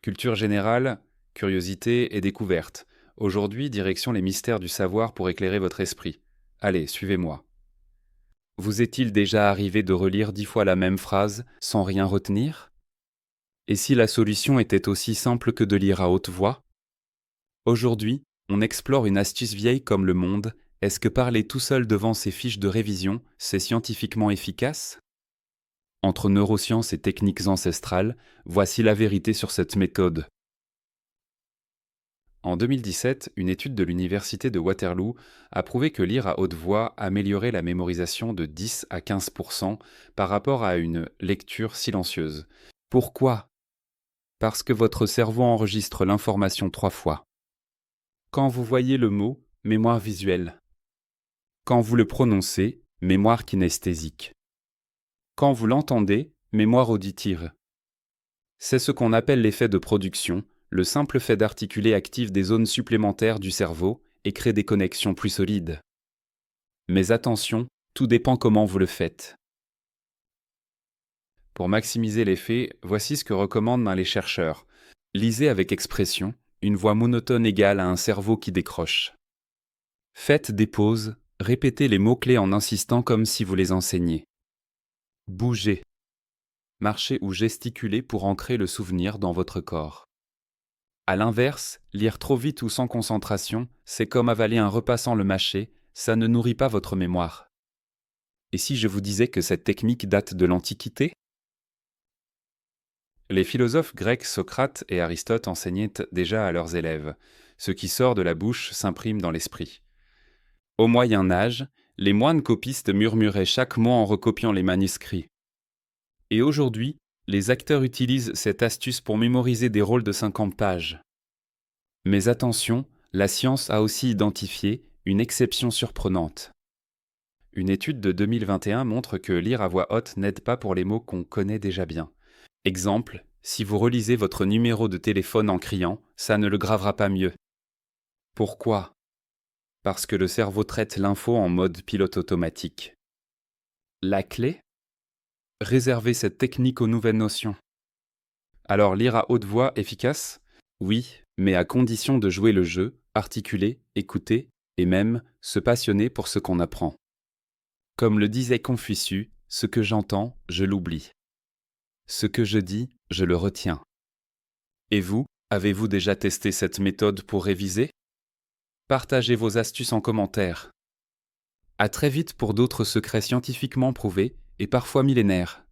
Culture générale, curiosité et découverte. Aujourd'hui, direction les mystères du savoir pour éclairer votre esprit. Allez, suivez-moi. Vous est-il déjà arrivé de relire 10 fois la même phrase sans rien retenir? Et si la solution était aussi simple que de lire à haute voix? Aujourd'hui, on explore une astuce vieille comme le monde. Est-ce que parler tout seul devant ses fiches de révision, c'est scientifiquement efficace? Entre neurosciences et techniques ancestrales, voici la vérité sur cette méthode. En 2017, une étude de l'université de Waterloo a prouvé que lire à haute voix améliorait la mémorisation de 10 à 15% par rapport à une lecture silencieuse. Pourquoi? Parce que votre cerveau enregistre l'information 3 fois. Quand vous voyez le mot, mémoire visuelle. Quand vous le prononcez, mémoire kinesthésique. Quand vous l'entendez, mémoire auditive. C'est ce qu'on appelle l'effet de production. Le simple fait d'articuler active des zones supplémentaires du cerveau et crée des connexions plus solides. Mais attention, tout dépend comment vous le faites. Pour maximiser l'effet, voici ce que recommandent les chercheurs. Lisez avec expression, une voix monotone égale à un cerveau qui décroche. Faites des pauses, répétez les mots-clés en insistant comme si vous les enseigniez. Bougez. Marchez ou gesticulez pour ancrer le souvenir dans votre corps. À l'inverse, lire trop vite ou sans concentration, c'est comme avaler un repas sans le mâcher, ça ne nourrit pas votre mémoire. Et si je vous disais que cette technique date de l'Antiquité? Les philosophes grecs Socrate et Aristote enseignaient déjà à leurs élèves. Ce qui sort de la bouche s'imprime dans l'esprit. Au Moyen Âge, les moines copistes murmuraient chaque mot en recopiant les manuscrits. Et aujourd'hui, les acteurs utilisent cette astuce pour mémoriser des rôles de 50 pages. Mais attention, la science a aussi identifié une exception surprenante. Une étude de 2021 montre que lire à voix haute n'aide pas pour les mots qu'on connaît déjà bien. Exemple, si vous relisez votre numéro de téléphone en criant, ça ne le gravera pas mieux. Pourquoi? Parce que le cerveau traite l'info en mode pilote automatique. La clé? Réserver cette technique aux nouvelles notions. Alors lire à haute voix efficace? Oui, mais à condition de jouer le jeu, articuler, écouter, et même se passionner pour ce qu'on apprend. Comme le disait Confucius, ce que j'entends, je l'oublie. Ce que je dis, je le retiens. Et vous, avez-vous déjà testé cette méthode pour réviser? Partagez vos astuces en commentaire. À très vite pour d'autres secrets scientifiquement prouvés et parfois millénaires.